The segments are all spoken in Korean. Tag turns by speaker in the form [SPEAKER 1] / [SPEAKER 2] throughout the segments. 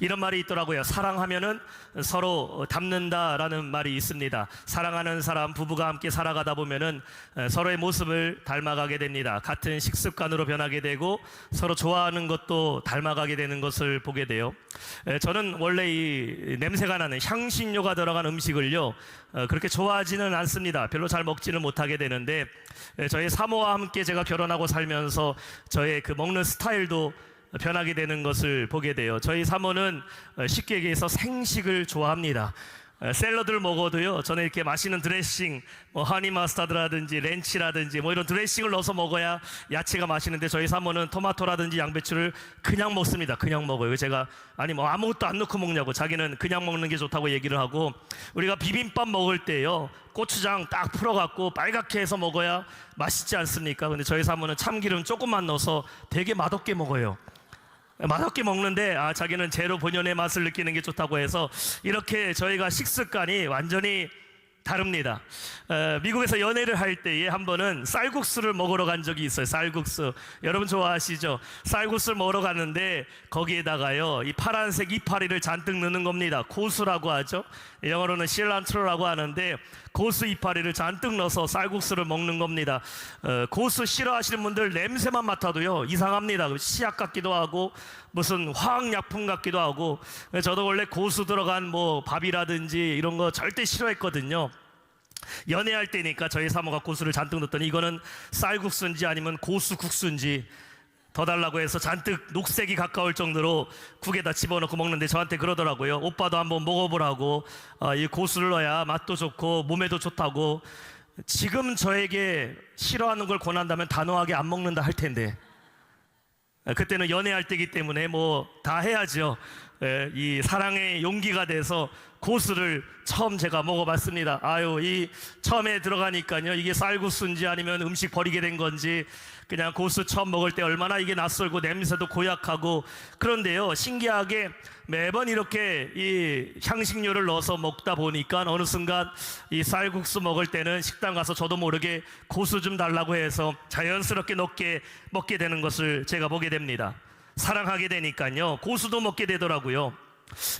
[SPEAKER 1] 이런 말이 있더라고요. 사랑하면은 서로 닮는다라는 말이 있습니다. 사랑하는 사람, 부부가 함께 살아가다 보면은 서로의 모습을 닮아가게 됩니다. 같은 식습관으로 변하게 되고 서로 좋아하는 것도 닮아가게 되는 것을 보게 돼요. 저는 원래 이 냄새가 나는 향신료가 들어간 음식을요 그렇게 좋아하지는 않습니다. 별로 잘 먹지는 못하게 되는데 저희 사모와 함께 제가 결혼하고 살면서 저의 그 먹는 스타일도 변하게 되는 것을 보게 돼요. 저희 사모는 쉽게 얘기해서 생식을 좋아합니다. 샐러드를 먹어도요, 저는 이렇게 맛있는 드레싱, 허니 마스타드라든지 렌치라든지 이런 드레싱을 넣어서 먹어야 야채가 맛있는데, 저희 사모는 토마토라든지 양배추를 그냥 먹습니다. 그냥 먹어요. 제가 아니 아무것도 안 넣고 먹냐고, 자기는 그냥 먹는 게 좋다고 얘기를 하고, 우리가 비빔밥 먹을 때요 고추장 딱 풀어갖고 빨갛게 해서 먹어야 맛있지 않습니까? 근데 저희 사모는 참기름 조금만 넣어서 되게 맛없게 먹어요. 맛없게 먹는데 자기는 제로 본연의 맛을 느끼는 게 좋다고 해서 이렇게 저희가 식습관이 완전히 다릅니다. 미국에서 연애를 할 때에 한 번은 쌀국수를 먹으러 간 적이 있어요. 쌀국수 여러분 좋아하시죠? 쌀국수를 먹으러 갔는데 거기에다가요 이 파란색 이파리를 잔뜩 넣는 겁니다. 고수라고 하죠. 영어로는 실란트로라고 하는데 고수 이파리를 잔뜩 넣어서 쌀국수를 먹는 겁니다. 고수 싫어하시는 분들 냄새만 맡아도요 이상합니다. 씨앗 같기도 하고 무슨 화학약품 같기도 하고. 저도 원래 고수 들어간 밥이라든지 이런 거 절대 싫어했거든요. 연애할 때니까 저희 사모가 고수를 잔뜩 넣었더니 이거는 쌀국수인지 아니면 고수국수인지 더 달라고 해서 잔뜩 녹색이 가까울 정도로 국에다 집어넣고 먹는데 저한테 그러더라고요. 오빠도 한번 먹어보라고. 이 고수를 넣어야 맛도 좋고 몸에도 좋다고. 지금 저에게 싫어하는 걸 권한다면 단호하게 안 먹는다 할 텐데, 그때는 연애할 때이기 때문에 다 해야죠. 이 사랑의 용기가 돼서 고수를 처음 제가 먹어봤습니다. 이 처음에 들어가니까요 이게 쌀국수인지 아니면 음식 버리게 된 건지, 그냥 고수 처음 먹을 때 얼마나 이게 낯설고 냄새도 고약하고. 그런데요 신기하게 매번 이렇게 이 향신료를 넣어서 먹다 보니까 어느 순간 이 쌀국수 먹을 때는 식당 가서 저도 모르게 고수 좀 달라고 해서 자연스럽게 먹게 되는 것을 제가 보게 됩니다. 사랑하게 되니까요 고수도 먹게 되더라고요.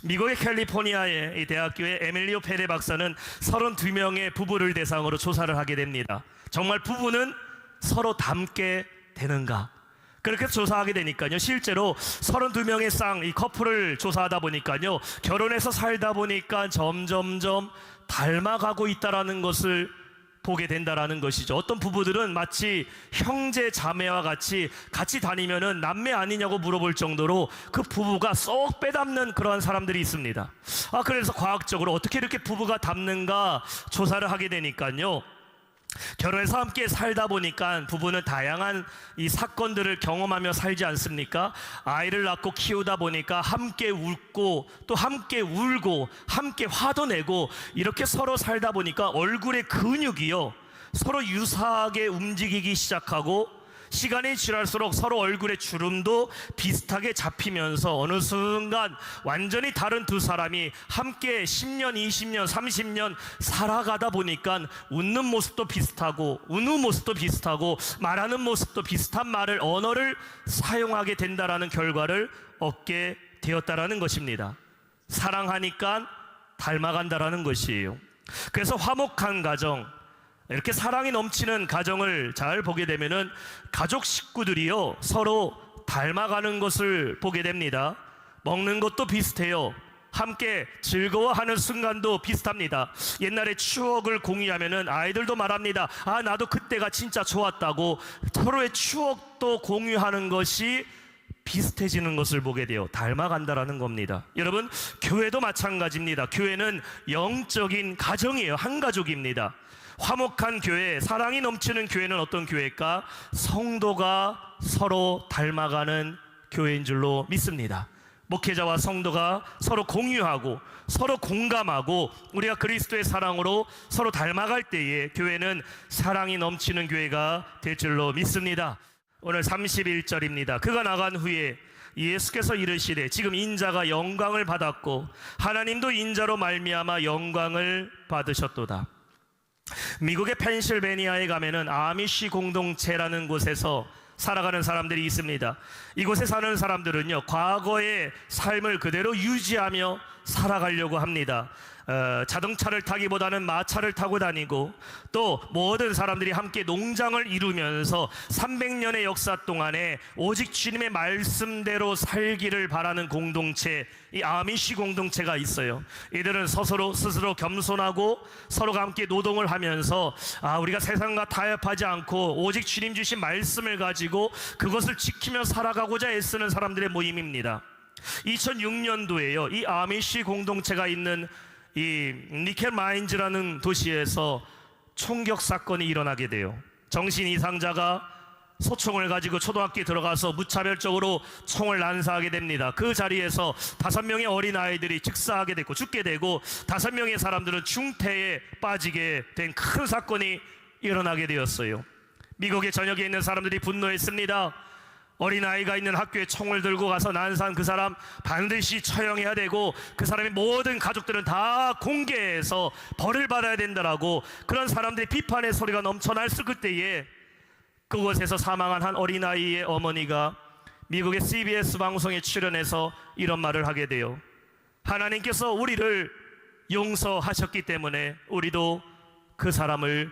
[SPEAKER 1] 미국의 캘리포니아의 이 대학교의 에밀리오 페레 박사는 32명의 부부를 대상으로 조사를 하게 됩니다. 정말 부부는 서로 닮게 되는가? 그렇게 조사하게 되니까요 실제로 32명의 이 커플을 조사하다 보니까요 결혼해서 살다 보니까 점점점 닮아가고 있다라는 것을 보게 된다라는 것이죠. 어떤 부부들은 마치 형제 자매와 같이 다니면은 남매 아니냐고 물어볼 정도로 그 부부가 쏙 빼닮는 그러한 사람들이 있습니다. 그래서 과학적으로 어떻게 이렇게 부부가 닮는가 조사를 하게 되니까요 결혼해서 함께 살다 보니까 부부는 다양한 이 사건들을 경험하며 살지 않습니까? 아이를 낳고 키우다 보니까 함께 웃고 또 함께 울고 함께 화도 내고 이렇게 서로 살다 보니까 얼굴의 근육이요 서로 유사하게 움직이기 시작하고, 시간이 지날수록 서로 얼굴의 주름도 비슷하게 잡히면서 어느 순간 완전히 다른 두 사람이 함께 10년, 20년, 30년 살아가다 보니까 웃는 모습도 비슷하고 우는 모습도 비슷하고 말하는 모습도 비슷한 언어를 사용하게 된다라는 결과를 얻게 되었다라는 것입니다. 사랑하니까 닮아간다라는 것이에요. 그래서 화목한 가정, 이렇게 사랑이 넘치는 가정을 잘 보게 되면은 가족 식구들이요 서로 닮아가는 것을 보게 됩니다. 먹는 것도 비슷해요. 함께 즐거워하는 순간도 비슷합니다. 옛날에 추억을 공유하면은 아이들도 말합니다. 나도 그때가 진짜 좋았다고. 서로의 추억도 공유하는 것이 비슷해지는 것을 보게 돼요. 닮아간다라는 겁니다. 여러분, 교회도 마찬가지입니다. 교회는 영적인 가정이에요. 한 가족입니다. 화목한 교회, 사랑이 넘치는 교회는 어떤 교회일까? 성도가 서로 닮아가는 교회인 줄로 믿습니다. 목회자와 성도가 서로 공유하고 서로 공감하고 우리가 그리스도의 사랑으로 서로 닮아갈 때에 교회는 사랑이 넘치는 교회가 될 줄로 믿습니다. 오늘 31절입니다. 그가 나간 후에 예수께서 이르시되 지금 인자가 영광을 받았고 하나님도 인자로 말미암아 영광을 받으셨도다. 미국의 펜실베니아에 가면은 아미시 공동체라는 곳에서 살아가는 사람들이 있습니다. 이곳에 사는 사람들은요, 과거의 삶을 그대로 유지하며 살아가려고 합니다. 자동차를 타기보다는 마차를 타고 다니고, 또 모든 사람들이 함께 농장을 이루면서 300년의 역사 동안에 오직 주님의 말씀대로 살기를 바라는 공동체, 이 아미시 공동체가 있어요. 이들은 스스로 겸손하고 서로가 함께 노동을 하면서 우리가 세상과 타협하지 않고 오직 주님 주신 말씀을 가지고 그것을 지키며 살아가고자 애쓰는 사람들의 모임입니다. 2006년도에요, 이 아미시 공동체가 있는 이 니켈 마인즈라는 도시에서 총격 사건이 일어나게 돼요. 정신 이상자가 소총을 가지고 초등학교에 들어가서 무차별적으로 총을 난사하게 됩니다. 그 자리에서 5명의 어린아이들이 즉사하게 됐고 죽게 되고 5명의 사람들은 중태에 빠지게 된 큰 사건이 일어나게 되었어요. 미국의 전역에 있는 사람들이 분노했습니다. 어린아이가 있는 학교에 총을 들고 가서 난사한 그 사람 반드시 처형해야 되고, 그 사람의 모든 가족들은 다 공개해서 벌을 받아야 된다라고 그런 사람들의 비판의 소리가 넘쳐났을 그때에 그곳에서 사망한 한 어린아이의 어머니가 미국의 CBS 방송에 출연해서 이런 말을 하게 돼요. 하나님께서 우리를 용서하셨기 때문에 우리도 그 사람을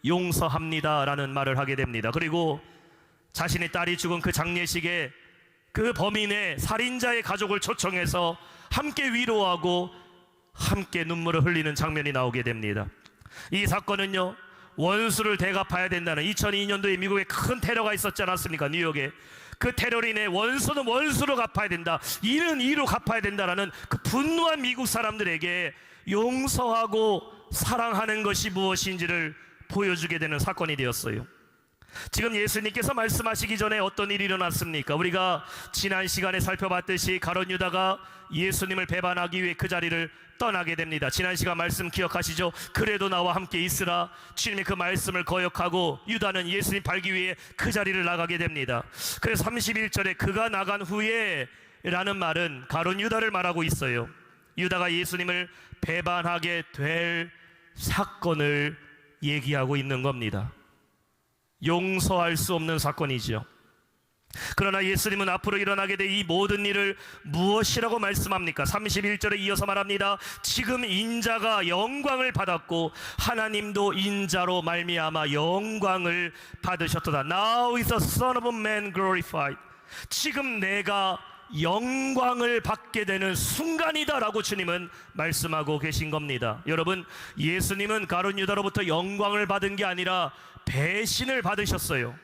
[SPEAKER 1] 용서합니다 라는 말을 하게 됩니다. 그리고 자신의 딸이 죽은 그 장례식에 그 범인의 살인자의 가족을 초청해서 함께 위로하고 함께 눈물을 흘리는 장면이 나오게 됩니다. 이 사건은요, 원수를 대갚아야 된다는 2002년도에 미국에 큰 테러가 있었지 않았습니까? 뉴욕에. 그 테러로 인해 원수는 원수로 갚아야 된다, 이는 이로 갚아야 된다라는 그 분노한 미국 사람들에게 용서하고 사랑하는 것이 무엇인지를 보여주게 되는 사건이 되었어요. 지금 예수님께서 말씀하시기 전에 어떤 일이 일어났습니까? 우리가 지난 시간에 살펴봤듯이 가룟 유다가 예수님을 배반하기 위해 그 자리를 떠나게 됩니다. 지난 시간 말씀 기억하시죠? 그래도 나와 함께 있으라. 주님의 그 말씀을 거역하고 유다는 예수님 밟기 위해 그 자리를 나가게 됩니다. 그래서 31절에 그가 나간 후에 라는 말은 가룟 유다를 말하고 있어요. 유다가 예수님을 배반하게 될 사건을 얘기하고 있는 겁니다. 용서할 수 없는 사건이죠. 그러나 예수님은 앞으로 일어나게 될 이 모든 일을 무엇이라고 말씀합니까? 31절에 이어서 말합니다. 지금 인자가 영광을 받았고 하나님도 인자로 말미암아 영광을 받으셨도다. Now is the Son of Man glorified. 지금 내가 영광을 받게 되는 순간이다라고 주님은 말씀하고 계신 겁니다. 여러분, 예수님은 가룟 유다로부터 영광을 받은 게 아니라 배신을 받으셨어요.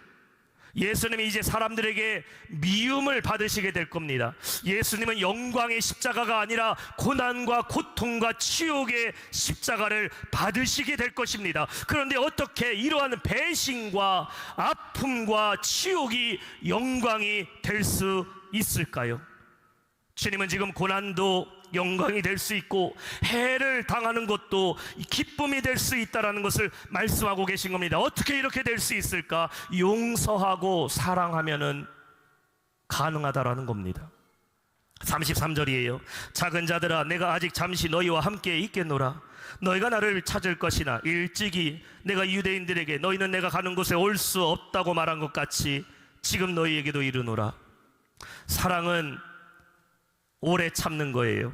[SPEAKER 1] 예수님이 이제 사람들에게 미움을 받으시게 될 겁니다. 예수님은 영광의 십자가가 아니라 고난과 고통과 치욕의 십자가를 받으시게 될 것입니다. 그런데 어떻게 이러한 배신과 아픔과 치욕이 영광이 될 수 있을까요? 주님은 지금 고난도 영광이 될 수 있고 해를 당하는 것도 기쁨이 될 수 있다는 것을 말씀하고 계신 겁니다. 어떻게 이렇게 될 수 있을까? 용서하고 사랑하면은 가능하다라는 겁니다. 33절이에요. 작은 자들아, 내가 아직 잠시 너희와 함께 있겠노라. 너희가 나를 찾을 것이나 일찍이 내가 유대인들에게 너희는 내가 가는 곳에 올 수 없다고 말한 것 같이 지금 너희에게도 이르노라. 사랑은 오래 참는 거예요.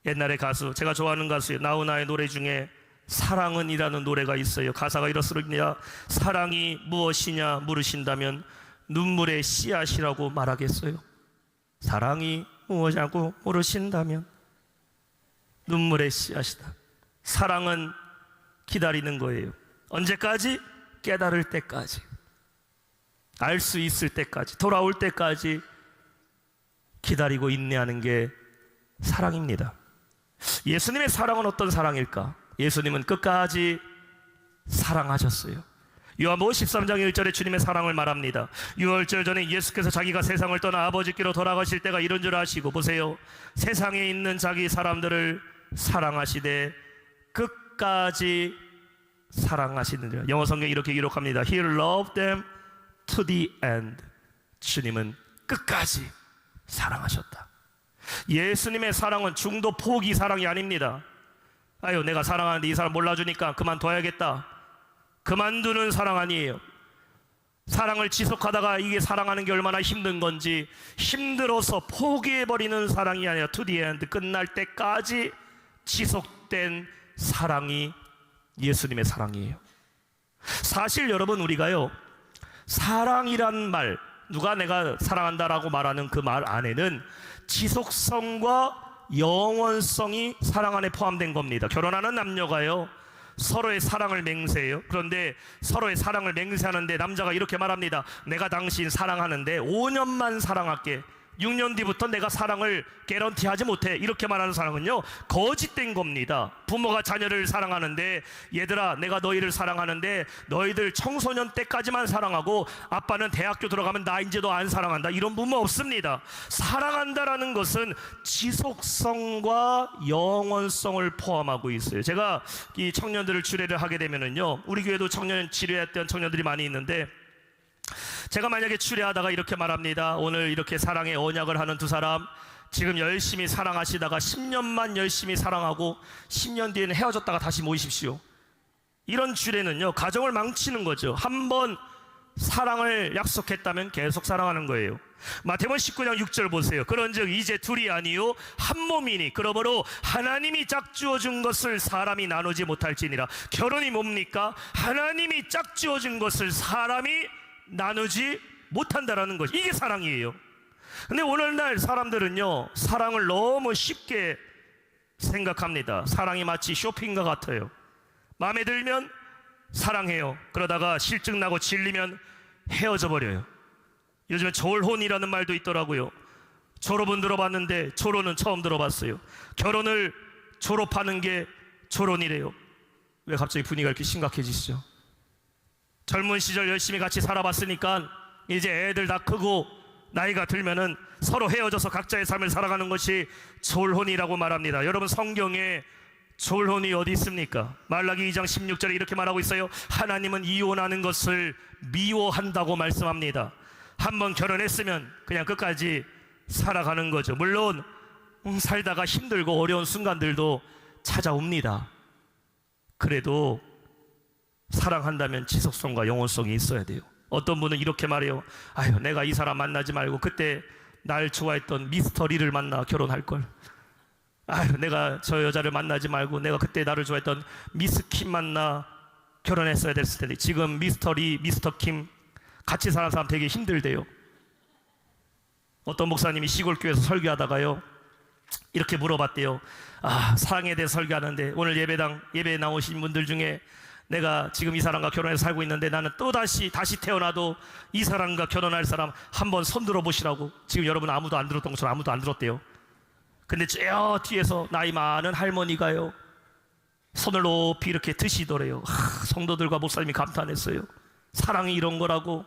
[SPEAKER 1] 옛날에 가수, 제가 좋아하는 가수 나훈아의 노래 중에 사랑은이라는 노래가 있어요. 가사가 이렇습니다. 사랑이 무엇이냐 물으신다면 눈물의 씨앗이라고 말하겠어요. 사랑이 무엇이냐고 물으신다면 눈물의 씨앗이다. 사랑은 기다리는 거예요. 언제까지? 깨달을 때까지, 알 수 있을 때까지, 돌아올 때까지 기다리고 인내하는 게 사랑입니다. 예수님의 사랑은 어떤 사랑일까? 예수님은 끝까지 사랑하셨어요. 요한복음 13장 1절에 주님의 사랑을 말합니다. 6월절 전에 예수께서 자기가 세상을 떠나 아버지께로 돌아가실 때가 이런 줄 아시고, 보세요, 세상에 있는 자기 사람들을 사랑하시되 끝까지 사랑하시느니라. 영어 성경이 이렇게 기록합니다. He loved them to the end. 주님은 끝까지 사랑하셨다. 예수님의 사랑은 중도 포기 사랑이 아닙니다. 아유, 내가 사랑하는데 이 사람 몰라주니까 그만둬야겠다, 그만두는 사랑 아니에요. 사랑을 지속하다가 이게 사랑하는 게 얼마나 힘든 건지, 힘들어서 포기해버리는 사랑이 아니라 to the end, 끝날 때까지 지속된 사랑이 예수님의 사랑이에요. 사실 여러분, 우리가요, 사랑이란 말, 누가 내가 사랑한다라고 말하는 그 말 안에는 지속성과 영원성이 사랑 안에 포함된 겁니다. 결혼하는 남녀가요, 서로의 사랑을 맹세해요. 그런데 서로의 사랑을 맹세하는데 남자가 이렇게 말합니다. 내가 당신 사랑하는데 5년만 사랑할게. 6년 뒤부터 내가 사랑을 개런티하지 못해. 이렇게 말하는 사랑은요, 거짓된 겁니다. 부모가 자녀를 사랑하는데, 얘들아 내가 너희를 사랑하는데 너희들 청소년 때까지만 사랑하고 아빠는 대학교 들어가면 나 이제 너 안 사랑한다, 이런 부모 없습니다. 사랑한다라는 것은 지속성과 영원성을 포함하고 있어요. 제가 이 청년들을 주례를 하게 되면은요, 우리 교회도 청년 치료했던 청년들이 많이 있는데, 제가 만약에 추례하다가 이렇게 말합니다. 오늘 이렇게 사랑의 언약을 하는 두 사람, 지금 열심히 사랑하시다가 10년만 열심히 사랑하고 10년 뒤에는 헤어졌다가 다시 모이십시오. 이런 주례는요, 가정을 망치는 거죠. 한번 사랑을 약속했다면 계속 사랑하는 거예요. 마태복음 19장 6절 보세요. 그런즉 이제 둘이 아니요 한 몸이니 그러므로 하나님이 짝지어 준 것을 사람이 나누지 못할지니라. 결혼이 뭡니까? 하나님이 짝지어 준 것을 사람이 나누지 못한다라는 것이, 이게 사랑이에요. 근데 오늘날 사람들은요, 사랑을 너무 쉽게 생각합니다. 사랑이 마치 쇼핑과 같아요. 마음에 들면 사랑해요. 그러다가 실증나고 질리면 헤어져 버려요. 요즘에 졸혼이라는 말도 있더라고요. 졸업은 들어봤는데 졸혼은 처음 들어봤어요. 결혼을 졸업하는 게 졸혼이래요. 왜 갑자기 분위기가 이렇게 심각해지시죠? 젊은 시절 열심히 같이 살아봤으니까 이제 애들 다 크고 나이가 들면은 서로 헤어져서 각자의 삶을 살아가는 것이 졸혼이라고 말합니다. 여러분, 성경에 졸혼이 어디 있습니까? 말라기 2장 16절에 이렇게 말하고 있어요. 하나님은 이혼하는 것을 미워한다고 말씀합니다. 한번 결혼했으면 그냥 끝까지 살아가는 거죠. 물론 살다가 힘들고 어려운 순간들도 찾아옵니다. 그래도 사랑한다면 지속성과 영원성이 있어야 돼요. 어떤 분은 이렇게 말해요. 아유, 내가 이 사람 만나지 말고 그때 날 좋아했던 미스터 리를 만나 결혼할걸. 아유, 내가 저 여자를 만나지 말고 내가 그때 나를 좋아했던 미스 킴 만나 결혼했어야 됐을 텐데. 지금 미스터 리, 미스터 킴 같이 사는 사람 되게 힘들대요. 어떤 목사님이 시골 교회에서 설교하다가요, 이렇게 물어봤대요. 아, 사랑에 대해 설교하는데 오늘 예배에 나오신 분들 중에 내가 지금 이 사람과 결혼해서 살고 있는데 나는 다시 태어나도 이 사람과 결혼할 사람 한번 손 들어보시라고. 지금 여러분 아무도 안 들었던 것처럼 아무도 안 들었대요. 근데 저 뒤에서 나이 많은 할머니가요, 손을 높이 이렇게 드시더래요. 성도들과 목사님이 감탄했어요. 사랑이 이런 거라고.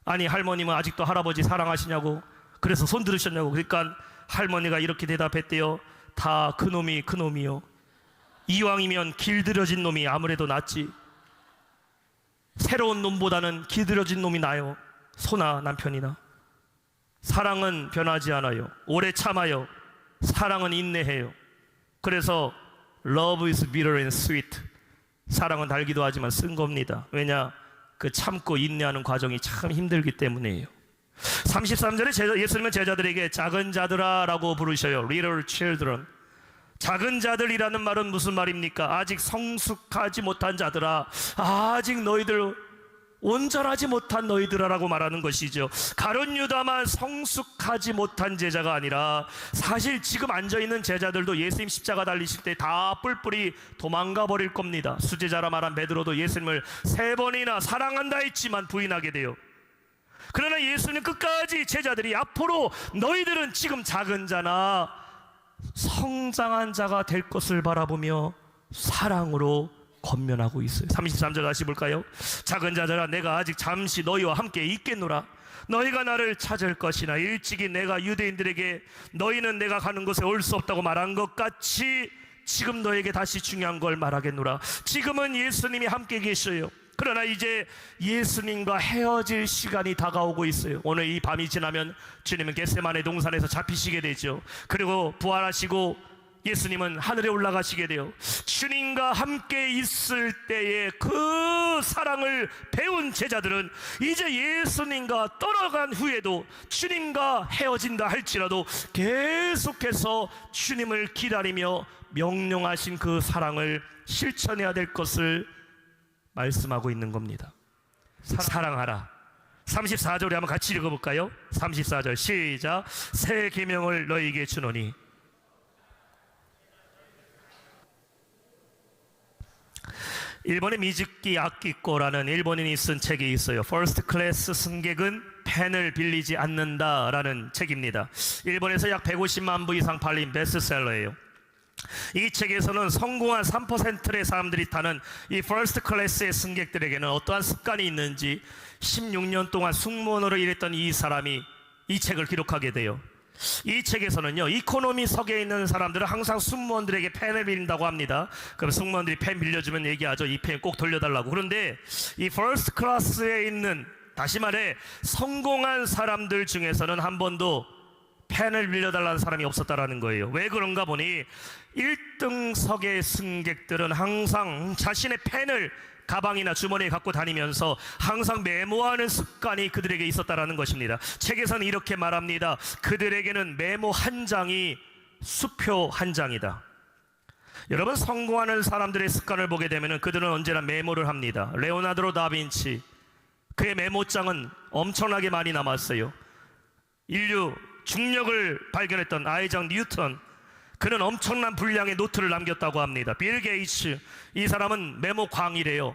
[SPEAKER 1] 아니, 할머님은 아직도 할아버지 사랑하시냐고. 그래서 손 들으셨냐고. 그러니까 할머니가 이렇게 대답했대요. 다 그놈이요. 이왕이면 길들여진 놈이 아무래도 낫지. 새로운 놈보다는 길들여진 놈이 나요. 소나 남편이나. 사랑은 변하지 않아요. 오래 참아요. 사랑은 인내해요. 그래서 love is bitter and sweet. 사랑은 달기도 하지만 쓴 겁니다. 왜냐? 그 참고 인내하는 과정이 참 힘들기 때문이에요. 33절에 예수님은 제자들에게 작은 자들아 라고 부르셔요. Little children. 작은 자들이라는 말은 무슨 말입니까? 아직 성숙하지 못한 자들아, 아직 너희들 온전하지 못한 너희들아라고 말하는 것이죠. 가룟 유다만 성숙하지 못한 제자가 아니라 사실 지금 앉아있는 제자들도 예수님 십자가 달리실 때 다 뿔뿔이 도망가 버릴 겁니다. 수제자라 말한 베드로도 예수님을 3번이나 사랑한다 했지만 부인하게 돼요. 그러나 예수님 끝까지 제자들이 앞으로 너희들은 지금 작은 자나 성장한 자가 될 것을 바라보며 사랑으로 권면하고 있어요. 33절 다시 볼까요? 작은 자들아, 내가 아직 잠시 너희와 함께 있겠노라. 너희가 나를 찾을 것이나 일찍이 내가 유대인들에게 너희는 내가 가는 곳에 올 수 없다고 말한 것 같이 지금 너에게 다시 중요한 걸 말하겠노라. 지금은 예수님이 함께 계셔요. 그러나 이제 예수님과 헤어질 시간이 다가오고 있어요. 오늘 이 밤이 지나면 주님은 겟세마네 동산에서 잡히시게 되죠. 그리고 부활하시고 예수님은 하늘에 올라가시게 되어 주님과 함께 있을 때의 그 사랑을 배운 제자들은 이제 예수님과 떠나간 후에도 주님과 헤어진다 할지라도 계속해서 주님을 기다리며 명령하신 그 사랑을 실천해야 될 것을 말씀하고 있는 겁니다. 사랑하라. 34절에 한번 같이 읽어볼까요? 34절 시작. 새 계명을 너희에게 주노니. 일본의 미즈키 아키코라는 일본인이 쓴 책이 있어요. 퍼스트 클래스 승객은 펜을 빌리지 않는다라는 책입니다. 일본에서 약 150만 부 이상 팔린 베스트셀러예요. 이 책에서는 성공한 3%의 사람들이 타는 이 퍼스트 클래스의 승객들에게는 어떠한 습관이 있는지 16년 동안 승무원으로 일했던 이 사람이 이 책을 기록하게 돼요. 이 책에서는요, 이코노미석에 있는 사람들은 항상 승무원들에게 펜을 빌린다고 합니다. 그럼 승무원들이 펜 빌려주면 얘기하죠. 이 펜 꼭 돌려달라고. 그런데 이 퍼스트 클래스에 있는, 다시 말해 성공한 사람들 중에서는 한 번도 펜을 빌려달라는 사람이 없었다라는 거예요. 왜 그런가 보니 1등석의 승객들은 항상 자신의 펜을 가방이나 주머니에 갖고 다니면서 항상 메모하는 습관이 그들에게 있었다라는 것입니다. 책에서는 이렇게 말합니다. 그들에게는 메모 한 장이 수표 한 장이다. 여러분, 성공하는 사람들의 습관을 보게 되면 그들은 언제나 메모를 합니다. 레오나르도 다빈치, 그의 메모장은 엄청나게 많이 남았어요. 인류 중력을 발견했던 아이작 뉴턴, 그는 엄청난 분량의 노트를 남겼다고 합니다. 빌 게이츠, 이 사람은 메모 광이래요.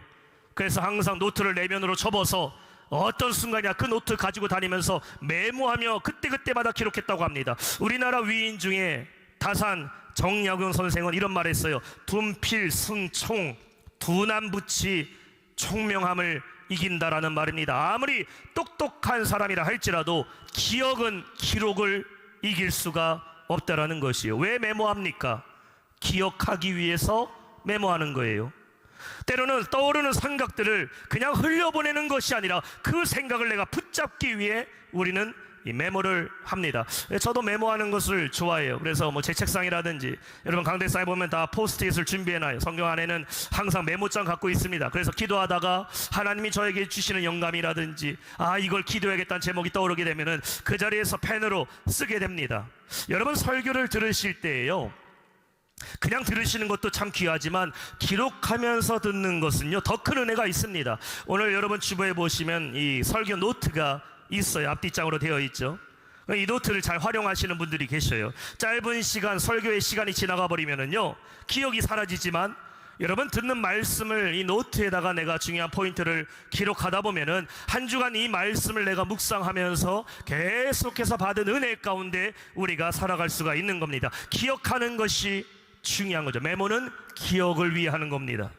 [SPEAKER 1] 그래서 항상 노트를 내면으로 접어서 어떤 순간이나 그 노트 가지고 다니면서 메모하며 그때그때마다 기록했다고 합니다. 우리나라 위인 중에 다산 정약용 선생은 이런 말을 했어요. 둔필 승총, 두난부치 총명함을 이긴다라는 말입니다. 아무리 똑똑한 사람이라 할지라도 기억은 기록을 이길 수가 없다라는 것이에요. 왜 메모합니까? 기억하기 위해서 메모하는 거예요. 때로는 떠오르는 생각들을 그냥 흘려보내는 것이 아니라 그 생각을 내가 붙잡기 위해 우리는 이 메모를 합니다. 저도 메모하는 것을 좋아해요. 그래서 뭐 제 책상이라든지 여러분 강대상에 보면 다 포스트잇을 준비해놔요. 성경 안에는 항상 메모장 갖고 있습니다. 그래서 기도하다가 하나님이 저에게 주시는 영감이라든지 이걸 기도해야겠다는 제목이 떠오르게 되면은 그 자리에서 펜으로 쓰게 됩니다. 여러분, 설교를 들으실 때에요, 그냥 들으시는 것도 참 귀하지만 기록하면서 듣는 것은요 더 큰 은혜가 있습니다. 오늘 여러분 주부에 보시면 이 설교 노트가 있어요. 앞뒷장으로 되어 있죠. 이 노트를 잘 활용하시는 분들이 계셔요. 짧은 시간, 설교의 시간이 지나가 버리면은요 기억이 사라지지만 여러분 듣는 말씀을 이 노트에다가 내가 중요한 포인트를 기록하다 보면은 한 주간 이 말씀을 내가 묵상하면서 계속해서 받은 은혜 가운데 우리가 살아갈 수가 있는 겁니다. 기억하는 것이 중요한 거죠. 메모는 기억을 위해 하는 겁니다.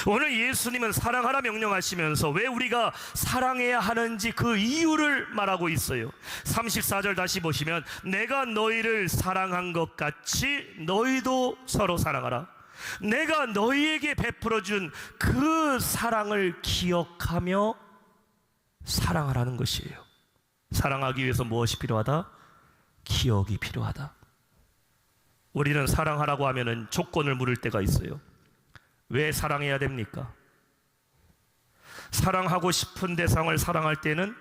[SPEAKER 1] 오늘 예수님은 사랑하라 명령하시면서 왜 우리가 사랑해야 하는지 그 이유를 말하고 있어요. 34절 다시 보시면 내가 너희를 사랑한 것 같이 너희도 서로 사랑하라. 내가 너희에게 베풀어준 그 사랑을 기억하며 사랑하라는 것이에요. 사랑하기 위해서 무엇이 필요하다? 기억이 필요하다. 우리는 사랑하라고 하면은 조건을 물을 때가 있어요. 왜 사랑해야 됩니까? 사랑하고 싶은 대상을 사랑할 때는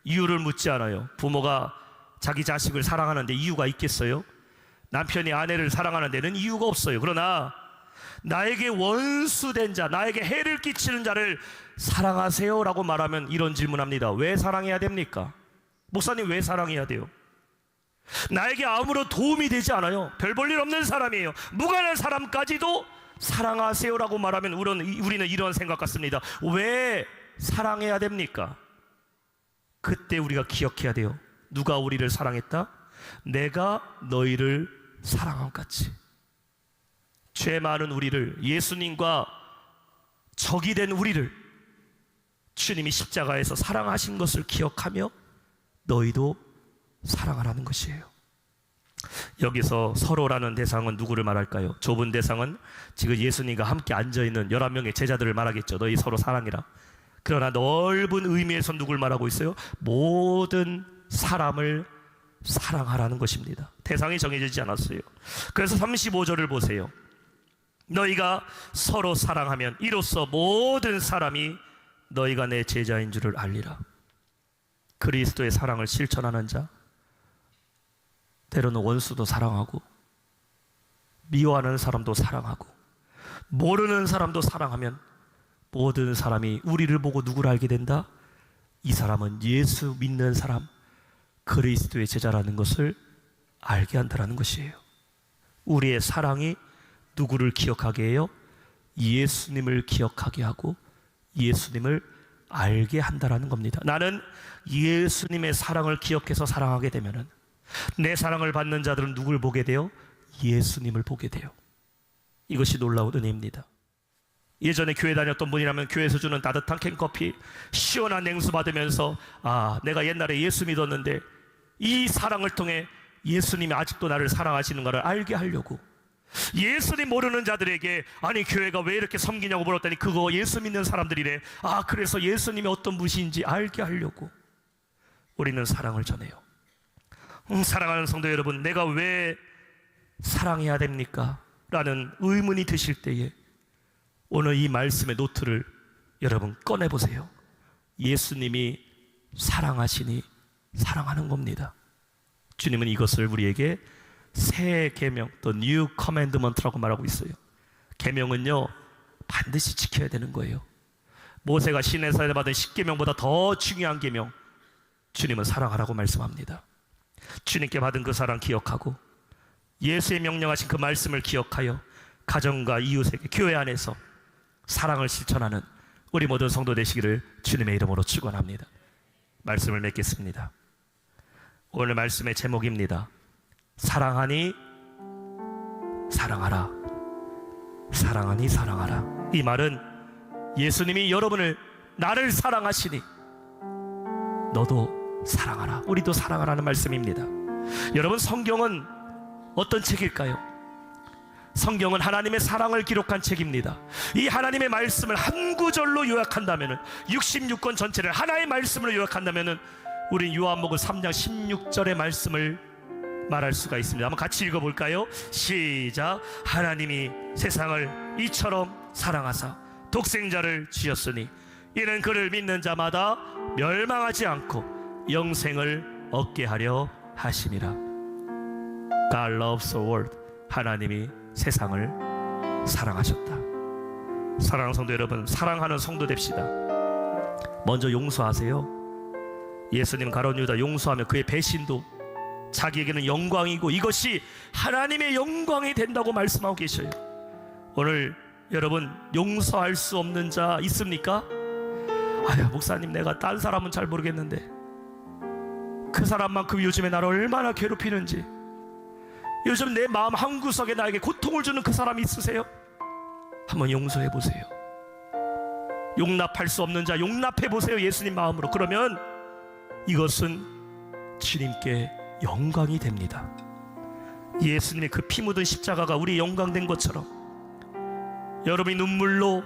[SPEAKER 1] 이유를 묻지 않아요. 부모가 자기 자식을 사랑하는데 이유가 있겠어요? 남편이 아내를 사랑하는 데는 이유가 없어요. 그러나 나에게 원수된 자, 나에게 해를 끼치는 자를 사랑하세요 라고 말하면 이런 질문합니다. 왜 사랑해야 됩니까? 목사님, 왜 사랑해야 돼요? 나에게 아무런 도움이 되지 않아요. 별 볼 일 없는 사람이에요. 무관한 사람까지도 사랑하세요라고 말하면 우리는 이런 생각 같습니다. 왜 사랑해야 됩니까? 그때 우리가 기억해야 돼요. 누가 우리를 사랑했다? 내가 너희를 사랑한 것 같이. 죄 많은 우리를, 예수님과 적이 된 우리를 주님이 십자가에서 사랑하신 것을 기억하며 너희도 사랑하라는 것이에요. 여기서 서로라는 대상은 누구를 말할까요? 좁은 대상은 지금 예수님과 함께 앉아있는 11명의 제자들을 말하겠죠. 너희 서로 사랑해라. 그러나 넓은 의미에서 누굴 말하고 있어요? 모든 사람을 사랑하라는 것입니다. 대상이 정해지지 않았어요. 그래서 35절을 보세요. 너희가 서로 사랑하면 이로써 모든 사람이 너희가 내 제자인 줄을 알리라. 그리스도의 사랑을 실천하는 자, 때로는 원수도 사랑하고 미워하는 사람도 사랑하고 모르는 사람도 사랑하면 모든 사람이 우리를 보고 누구를 알게 된다? 이 사람은 예수 믿는 사람, 그리스도의 제자라는 것을 알게 한다는 것이에요. 우리의 사랑이 누구를 기억하게 해요? 예수님을 기억하게 하고 예수님을 알게 한다는 겁니다. 나는 예수님의 사랑을 기억해서 사랑하게 되면 내 사랑을 받는 자들은 누굴 보게 돼요? 예수님을 보게 돼요. 이것이 놀라운 은혜입니다. 예전에 교회 다녔던 분이라면 교회에서 주는 따뜻한 캔커피, 시원한 냉수 받으면서 내가 옛날에 예수 믿었는데 이 사랑을 통해 예수님이 아직도 나를 사랑하시는 것을 알게 하려고, 예수님 모르는 자들에게 아니 교회가 왜 이렇게 섬기냐고 물었더니 그거 예수 믿는 사람들이래. 그래서 예수님이 어떤 분이신지 알게 하려고 우리는 사랑을 전해요. 사랑하는 성도 여러분, 내가 왜 사랑해야 됩니까? 라는 의문이 드실 때에 오늘 이 말씀의 노트를 여러분 꺼내보세요. 예수님이 사랑하시니 사랑하는 겁니다. 주님은 이것을 우리에게 새 계명, 또 New Commandment라고 말하고 있어요. 계명은요 반드시 지켜야 되는 거예요. 모세가 시내산에 받은 10계명보다 더 중요한 계명, 주님은 사랑하라고 말씀합니다. 주님께 받은 그 사랑 기억하고 예수의 명령하신 그 말씀을 기억하여 가정과 이웃에게, 교회 안에서 사랑을 실천하는 우리 모든 성도 되시기를 주님의 이름으로 축원합니다. 말씀을 맺겠습니다. 오늘 말씀의 제목입니다. 사랑하니 사랑하라. 사랑하니 사랑하라. 이 말은 예수님이 여러분을, 나를 사랑하시니 너도 사랑하라, 우리도 사랑하라는 말씀입니다. 여러분, 성경은 어떤 책일까요? 성경은 하나님의 사랑을 기록한 책입니다. 이 하나님의 말씀을 한 구절로 요약한다면, 66권 전체를 하나의 말씀으로 요약한다면 우린 요한복음 3장 16절의 말씀을 말할 수가 있습니다. 한번 같이 읽어볼까요? 시작. 하나님이 세상을 이처럼 사랑하사 독생자를 주셨으니 이는 그를 믿는 자마다 멸망하지 않고 영생을 얻게 하려 하심이라. God loves the world. 하나님이 세상을 사랑하셨다. 사랑하는 성도 여러분, 사랑하는 성도 됩시다. 먼저 용서하세요. 예수님 가룟 유다 용서하면 그의 배신도 자기에게는 영광이고 이것이 하나님의 영광이 된다고 말씀하고 계셔요. 오늘 여러분, 용서할 수 없는 자 있습니까? 목사님, 내가 딴 사람은 잘 모르겠는데 그 사람만큼 요즘에 나를 얼마나 괴롭히는지, 요즘 내 마음 한구석에 나에게 고통을 주는 그 사람이 있으세요? 한번 용서해 보세요. 용납할 수 없는 자 용납해 보세요. 예수님 마음으로. 그러면 이것은 주님께 영광이 됩니다. 예수님의 그 피 묻은 십자가가 우리의 영광 된 것처럼 여러분이 눈물로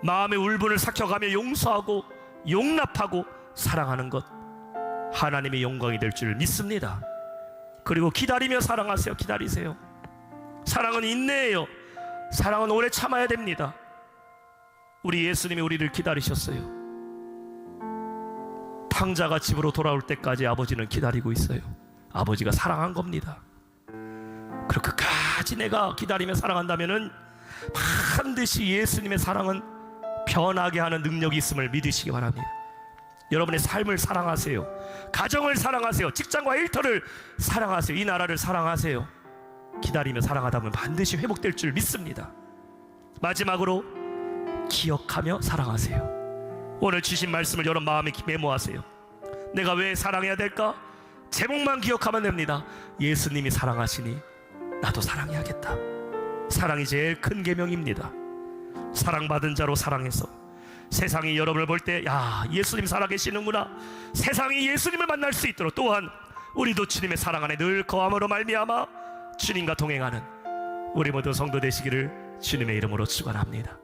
[SPEAKER 1] 마음의 울분을 삭혀가며 용서하고 용납하고 사랑하는 것, 하나님의 영광이 될 줄 믿습니다. 그리고 기다리며 사랑하세요. 기다리세요. 사랑은 인내예요. 사랑은 오래 참아야 됩니다. 우리 예수님이 우리를 기다리셨어요. 탕자가 집으로 돌아올 때까지 아버지는 기다리고 있어요. 아버지가 사랑한 겁니다. 그리고 끝까지 내가 기다리며 사랑한다면은 반드시 예수님의 사랑은 변하게 하는 능력이 있음을 믿으시기 바랍니다. 여러분의 삶을 사랑하세요. 가정을 사랑하세요. 직장과 일터를 사랑하세요. 이 나라를 사랑하세요. 기다리며 사랑하다 보면 반드시 회복될 줄 믿습니다. 마지막으로 기억하며 사랑하세요. 오늘 주신 말씀을 여러분 마음에 메모하세요. 내가 왜 사랑해야 될까? 제목만 기억하면 됩니다. 예수님이 사랑하시니 나도 사랑해야겠다. 사랑이 제일 큰 계명입니다. 사랑받은 자로 사랑해서 세상이 여러분을 볼 때 예수님 살아계시는구나, 세상이 예수님을 만날 수 있도록, 또한 우리도 주님의 사랑 안에 늘 거함으로 말미암아 주님과 동행하는 우리 모든 성도 되시기를 주님의 이름으로 축원합니다.